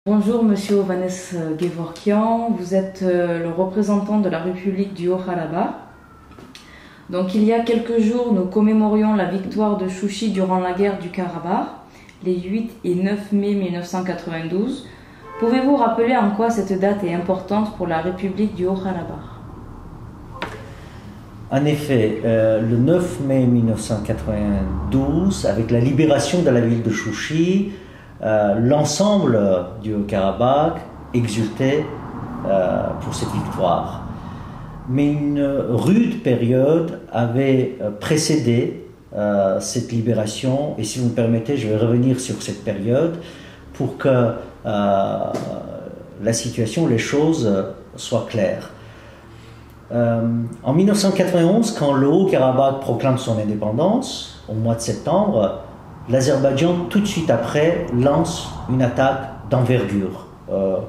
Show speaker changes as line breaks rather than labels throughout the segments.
Bonjour Monsieur Ovanes Gevorkian, vous êtes le représentant de la République du Haut-Karabakh. Donc il y a quelques jours, nous commémorions la victoire de Chouchi durant la guerre du Karabakh, les 8 et 9 mai 1992. Pouvez-vous rappeler en quoi cette date est importante pour la République du Haut-Karabakh?
En effet, le 9 mai 1992, avec la libération de la ville de Chouchi, l'ensemble du Haut-Karabakh exultait pour cette victoire. Mais une rude période avait précédé cette libération, et si vous me permettez, je vais revenir sur cette période pour que la situation, les choses soient claires. En 1991, quand le Haut-Karabakh proclame son indépendance, au mois de septembre, l'Azerbaïdjan, tout de suite après, lance une attaque d'envergure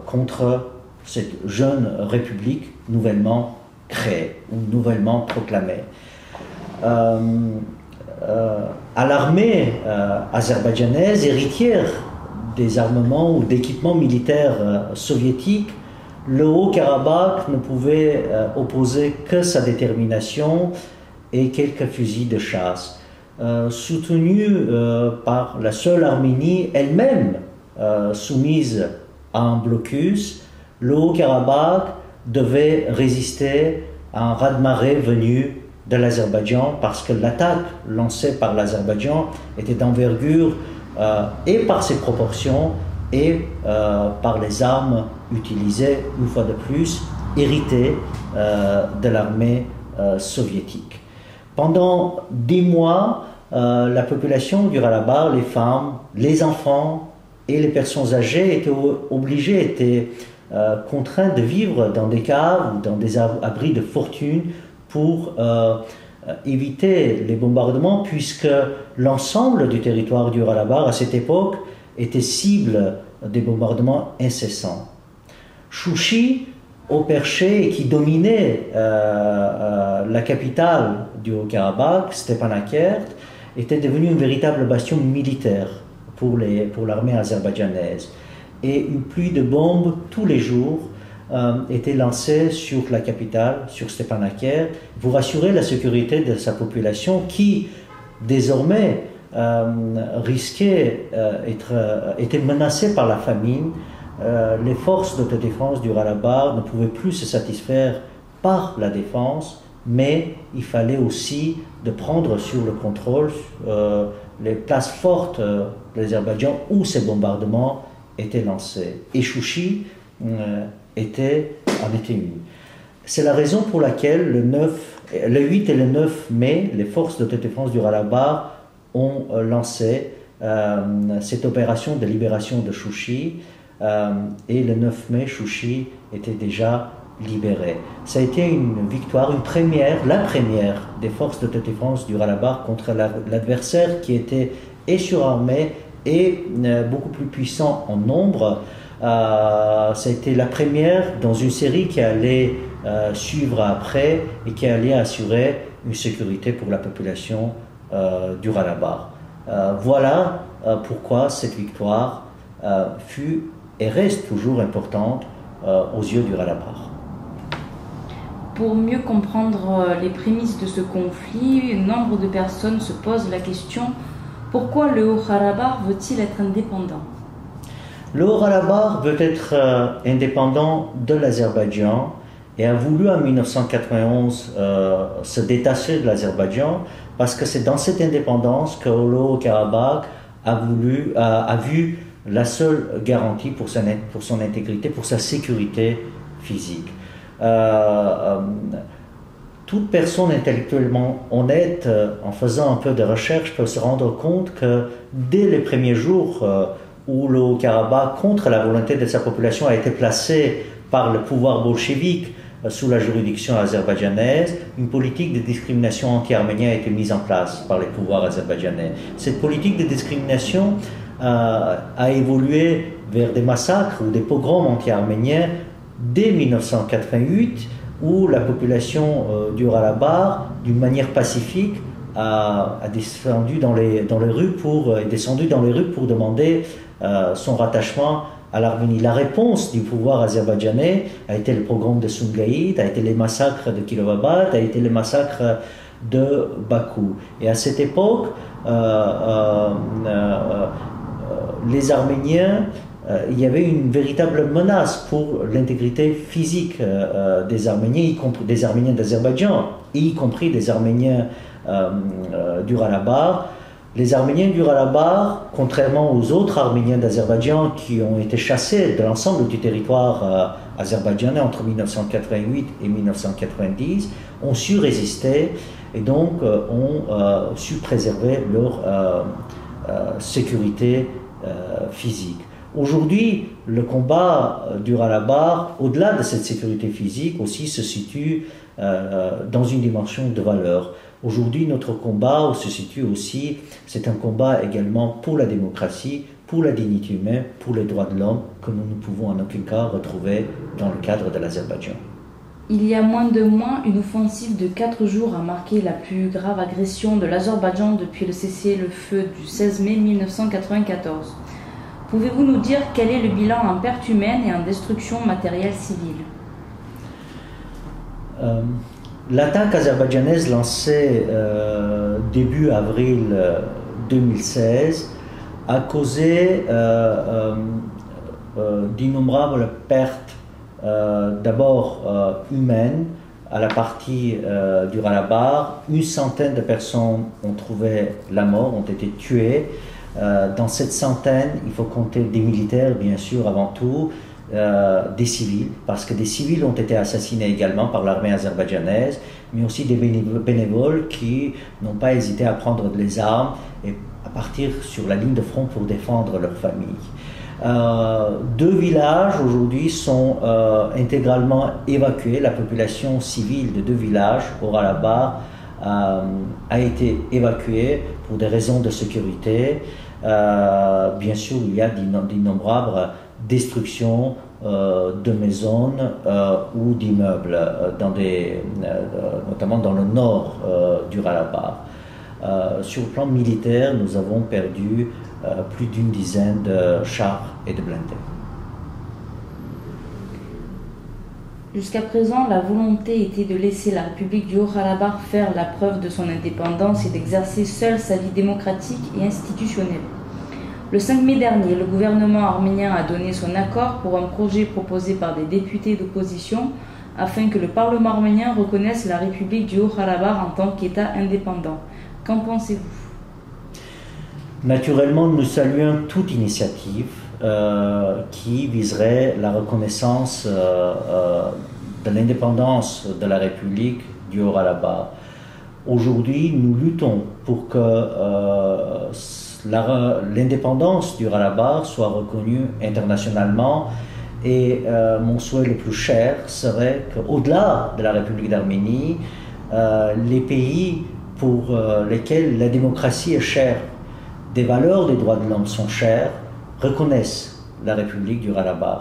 contre cette jeune république nouvellement créée ou nouvellement proclamée. À l'armée azerbaïdjanaise, héritière des armements ou d'équipements militaires soviétiques, le Haut-Karabakh ne pouvait opposer que sa détermination et quelques fusils de chasse. Soutenu par la seule Arménie elle-même soumise à un blocus, le Haut-Karabakh devait résister à un raz-de-marée venu de l'Azerbaïdjan parce que l'attaque lancée par l'Azerbaïdjan était d'envergure et par ses proportions et par les armes utilisées, une fois de plus, héritées de l'armée soviétique. Pendant des mois, la population du Karabakh, les femmes, les enfants et les personnes âgées étaient contraints de vivre dans des caves ou dans des abris de fortune pour éviter les bombardements, puisque l'ensemble du territoire du Karabakh à cette époque était cible des bombardements incessants. Chouchi, au perché et qui dominait la capitale du Haut-Karabakh, Stepanakert, était devenu une véritable bastion militaire pour l'armée azerbaïdjanaise. Et une pluie de bombes tous les jours était lancée sur la capitale, sur Stepanakert, pour assurer la sécurité de sa population qui, désormais, était menacée par la famine. Les forces d'autodéfense du Karabakh ne pouvaient plus se satisfaire par la défense, mais il fallait aussi de prendre sur le contrôle les places fortes de l'Azerbaïdjan où ces bombardements étaient lancés. Et Chouchi en était une. C'est la raison pour laquelle le 8 et le 9 mai, les forces d'autodéfense du Karabakh ont lancé cette opération de libération de Chouchi. Et le 9 mai, Chouchi était déjà libéré. Ça a été une victoire, la première des forces d'autodéfense du Karabakh contre l'adversaire qui était et surarmé et beaucoup plus puissant en nombre. Ça a été la première dans une série qui allait suivre après et qui allait assurer une sécurité pour la population du Karabakh. Voilà pourquoi cette victoire fut et reste toujours importante aux yeux du Karabakh.
Pour mieux comprendre les prémices de ce conflit, nombre de personnes se posent la question: pourquoi le Haut-Karabakh veut-il être indépendant?
Le Haut-Karabakh veut être indépendant de l'Azerbaïdjan et a voulu en 1991 se détacher de l'Azerbaïdjan parce que c'est dans cette indépendance que le Haut-Karabakh a vu la seule garantie pour son intégrité, pour sa sécurité physique. Toute personne intellectuellement honnête, en faisant un peu de recherche, peut se rendre compte que dès les premiers jours où le Haut-Karabakh, contre la volonté de sa population, a été placé par le pouvoir bolchevique sous la juridiction azerbaïdjanaise, une politique de discrimination anti-arménienne a été mise en place par les pouvoirs azerbaïdjanais. Cette politique de discrimination a évolué vers des massacres ou des pogroms anti-arméniens dès 1988, où la population du Karabakh, d'une manière pacifique, est descendu dans les rues pour demander son rattachement à l'Arménie. La réponse du pouvoir azerbaïdjanais a été le pogrom de Sumgait, a été les massacres de Kirovabad, a été les massacres de Bakou. Et à cette époque, les Arméniens, il y avait une véritable menace pour l'intégrité physique des Arméniens, y compris des Arméniens d'Azerbaïdjan, y compris des Arméniens du Ralabagh. Les Arméniens du Ralabagh, contrairement aux autres Arméniens d'Azerbaïdjan qui ont été chassés de l'ensemble du territoire azerbaïdjanais entre 1988 et 1990, ont su résister et donc ont su préserver leur sécurité physique. Aujourd'hui, le combat du Ralabagh, au-delà de cette sécurité physique, aussi se situe dans une dimension de valeur. Aujourd'hui, notre combat se situe aussi, c'est un combat également pour la démocratie, pour la dignité humaine, pour les droits de l'homme, que nous ne pouvons en aucun cas retrouver dans le cadre de l'Azerbaïdjan.
Il y a moins de mois, une offensive de 4 jours a marqué la plus grave agression de l'Azerbaïdjan depuis le cessez-le-feu du 16 mai 1994. Pouvez-vous nous dire quel est le bilan en pertes humaines et en destruction matérielle civile?
L'attaque azerbaïdjanaise lancée début avril 2016 a causé d'innombrables pertes, d'abord humaines, à la partie du Ralabagh. Une centaine de personnes ont trouvé la mort, ont été tuées. Dans cette centaine, il faut compter des militaires, bien sûr, avant tout, des civils, parce que des civils ont été assassinés également par l'armée azerbaïdjanaise, mais aussi des bénévoles qui n'ont pas hésité à prendre les armes et à partir sur la ligne de front pour défendre leur famille. 2 villages aujourd'hui sont intégralement évacués. La population civile de 2 villages au Ralabagh a été évacuée pour des raisons de sécurité. Bien sûr, il y a d'innombrables destructions de maisons ou d'immeubles, notamment dans le nord du Ralabagh. Sur le plan militaire, nous avons perdu plus d'une dizaine de chars et de blindés.
Jusqu'à présent, la volonté était de laisser la République du Haut-Karabakh faire la preuve de son indépendance et d'exercer seule sa vie démocratique et institutionnelle. Le 5 mai dernier, le gouvernement arménien a donné son accord pour un projet proposé par des députés d'opposition afin que le Parlement arménien reconnaisse la République du Haut-Karabakh en tant qu'État indépendant. Qu'en pensez-vous?
Naturellement, nous saluons toute initiative qui viserait la reconnaissance de l'indépendance de la République du Haut-Karabakh. Aujourd'hui, nous luttons pour que l'indépendance du Karabakh soit reconnue internationalement et mon souhait le plus cher serait qu'au-delà de la République d'Arménie, les pays pour lesquels la démocratie est chère, des valeurs des droits de l'homme sont chères, reconnaissent la République du Karabakh.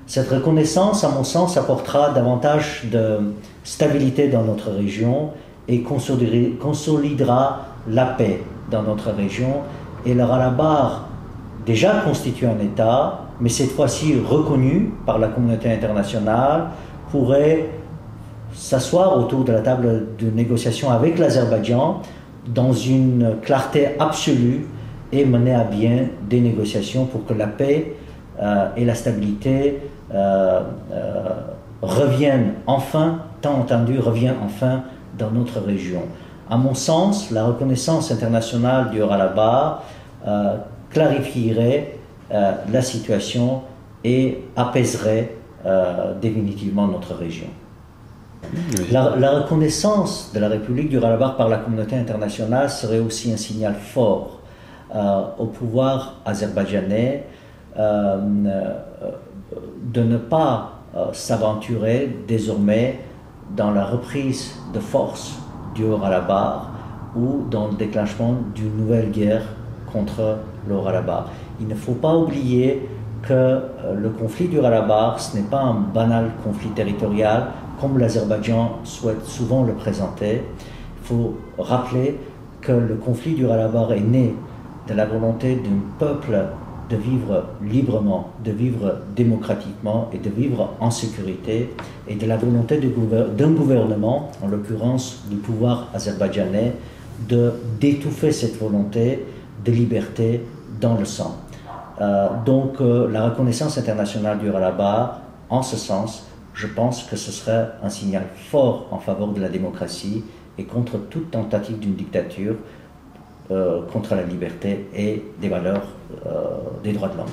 Cette reconnaissance, à mon sens, apportera davantage de stabilité dans notre région et consolidera la paix dans notre région. Et le Karabakh, déjà constitue un État, mais cette fois-ci reconnu par la communauté internationale, pourrait s'asseoir autour de la table de négociation avec l'Azerbaïdjan dans une clarté absolue et mener à bien des négociations pour que la paix et la stabilité reviennent enfin, tant entendu, reviennent enfin dans notre région. À mon sens, la reconnaissance internationale du Karabakh clarifierait la situation et apaiserait définitivement notre région. La reconnaissance de la République du Karabakh par la communauté internationale serait aussi un signal fort au pouvoir azerbaïdjanais de ne pas s'aventurer désormais dans la reprise de force du Haut-Karabakh ou dans le déclenchement d'une nouvelle guerre contre le Haut-Karabakh. Il ne faut pas oublier que le conflit du Karabakh, ce n'est pas un banal conflit territorial comme l'Azerbaïdjan souhaite souvent le présenter. Il faut rappeler que le conflit du Karabakh est né de la volonté d'un peuple de vivre librement, de vivre démocratiquement et de vivre en sécurité, et de la volonté d'un gouvernement, en l'occurrence du pouvoir azerbaïdjanais, d'étouffer cette volonté de liberté dans le sang. Donc la reconnaissance internationale du Haut-Karabakh, en ce sens, je pense que ce serait un signal fort en faveur de la démocratie et contre toute tentative d'une dictature, contre la liberté et des valeurs des droits de l'homme.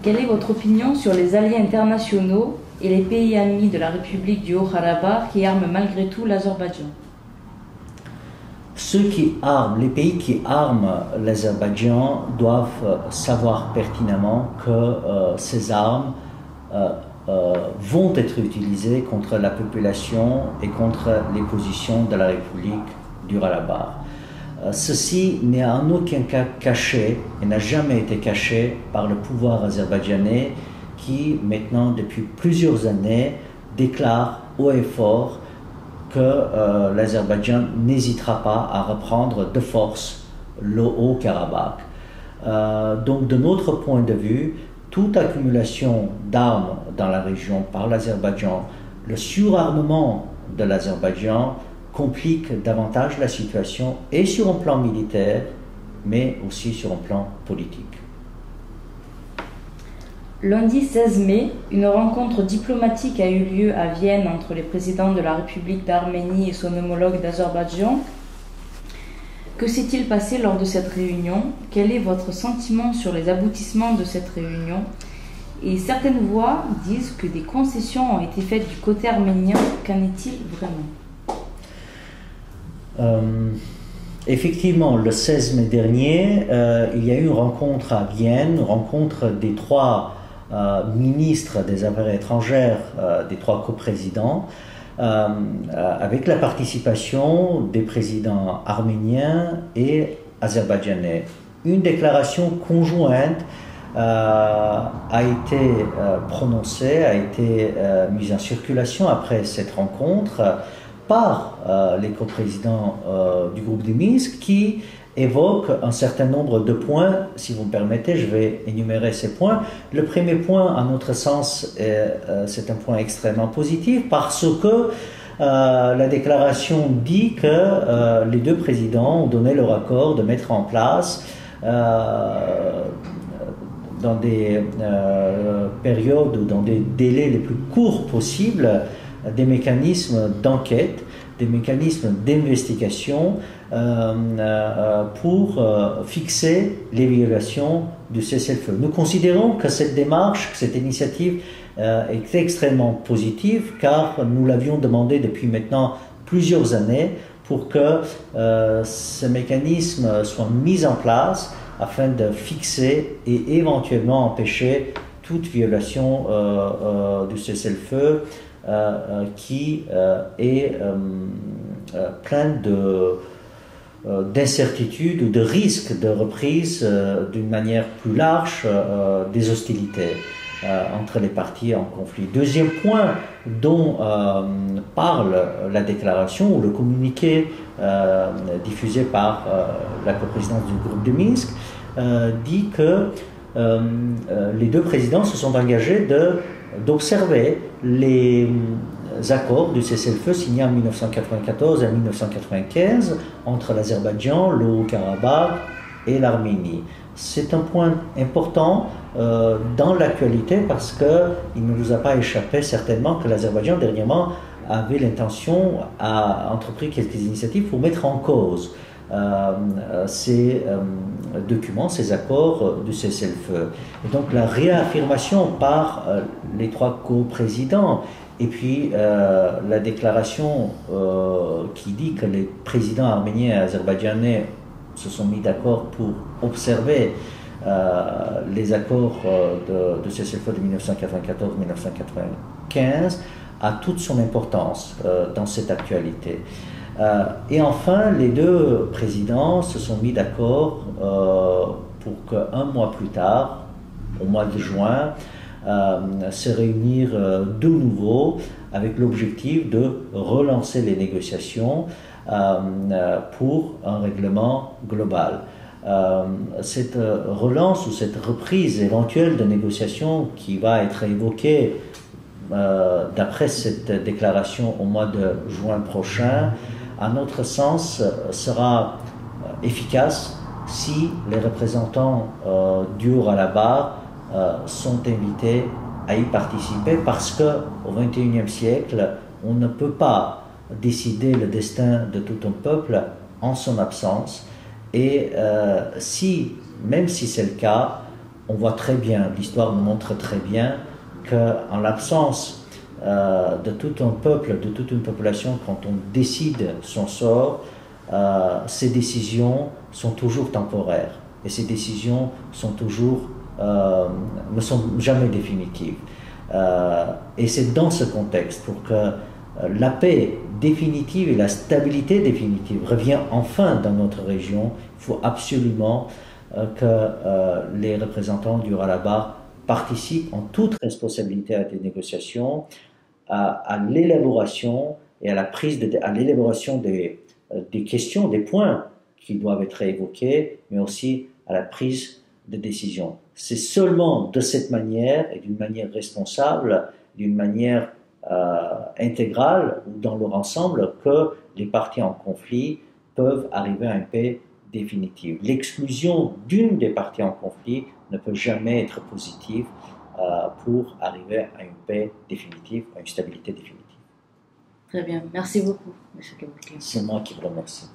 Quelle est votre opinion sur les alliés internationaux et les pays amis de la République du Haut-Karabakh qui arment malgré tout l'Azerbaïdjan?
Les pays qui arment l'Azerbaïdjan doivent savoir pertinemment que ces armes vont être utilisées contre la population et contre les positions de la République du Haut-Karabakh. Ceci n'est en aucun cas caché et n'a jamais été caché par le pouvoir azerbaïdjanais qui, maintenant, depuis plusieurs années, déclare haut et fort que l'Azerbaïdjan n'hésitera pas à reprendre de force le Haut-Karabakh. Donc, de notre point de vue, toute accumulation d'armes dans la région par l'Azerbaïdjan, le surarmement de l'Azerbaïdjan complique davantage la situation et sur un plan militaire, mais aussi sur un plan politique.
Lundi 16 mai, une rencontre diplomatique a eu lieu à Vienne entre les présidents de la République d'Arménie et son homologue d'Azerbaïdjan. Que s'est-il passé lors de cette réunion? Quel est votre sentiment sur les aboutissements de cette réunion? Et certaines voix disent que des concessions ont été faites du côté arménien. Qu'en est-il vraiment?
Effectivement, le 16 mai dernier, il y a eu une rencontre à Vienne, une rencontre des trois ministres des Affaires étrangères, des trois coprésidents, avec la participation des présidents arméniens et azerbaïdjanais. Une déclaration conjointe a été prononcée, a été mise en circulation après cette rencontre par les coprésidents du groupe de Minsk qui évoquent un certain nombre de points. Si vous me permettez, je vais énumérer ces points. Le premier point, à notre sens, c'est un point extrêmement positif parce que la déclaration dit que les deux présidents ont donné leur accord de mettre en place dans des périodes ou dans des délais les plus courts possibles des mécanismes d'enquête, des mécanismes d'investigation pour fixer les violations du cessez-le-feu. Nous considérons que cette démarche, que cette initiative est extrêmement positive car nous l'avions demandé depuis maintenant plusieurs années pour que ce mécanisme soit mis en place afin de fixer et éventuellement empêcher toute violation du cessez-le-feu qui est plein d'incertitudes ou de risques de reprise d'une manière plus large des hostilités entre les parties en conflit. Deuxième point dont parle la déclaration ou le communiqué diffusé par la coprésidence du groupe de Minsk dit que les deux présidents se sont engagés d'observer les accords du cessez-le-feu signés en 1994 et 1995 entre l'Azerbaïdjan, le Haut-Karabakh et l'Arménie. C'est un point important dans l'actualité parce qu'il ne nous a pas échappé certainement que l'Azerbaïdjan dernièrement avait l'intention, a entrepris quelques initiatives pour mettre en cause ces documents, ces accords du cessez-le-feu. Et donc la réaffirmation par les trois coprésidents et puis la déclaration qui dit que les présidents arméniens et azerbaïdjanais se sont mis d'accord pour observer les accords de cessez-le-feu de 1994-1995 a toute son importance dans cette actualité. Et enfin, les deux présidents se sont mis d'accord pour qu'un mois plus tard, au mois de juin, se réunir de nouveau avec l'objectif de relancer les négociations pour un règlement global. cette relance ou cette reprise éventuelle de négociations qui va être évoquée d'après cette déclaration au mois de juin prochain, à notre sens, sera efficace si les représentants du Haut-Karabakh sont invités à y participer, parce qu'au XXIe siècle, on ne peut pas décider le destin de tout un peuple en son absence. Et même si c'est le cas, on voit très bien, l'histoire nous montre très bien qu'en l'absence de tout un peuple, de toute une population, quand on décide son sort, ces décisions sont toujours temporaires et ces décisions ne sont jamais définitives. Et c'est dans ce contexte, pour que la paix définitive et la stabilité définitive reviennent enfin dans notre région, il faut absolument que les représentants du Haut-Karabakh participent en toute responsabilité à des négociations, à l'élaboration et à l'élaboration des questions, des points qui doivent être évoqués, mais aussi à la prise de décision. C'est seulement de cette manière, et d'une manière responsable, d'une manière intégrale ou dans leur ensemble, que les parties en conflit peuvent arriver à une paix définitive. L'exclusion d'une des parties en conflit ne peut jamais être positive pour arriver à une paix définitive, à une stabilité définitive.
Très bien. Merci beaucoup, M. Kevorkian.
C'est moi qui vous remercie.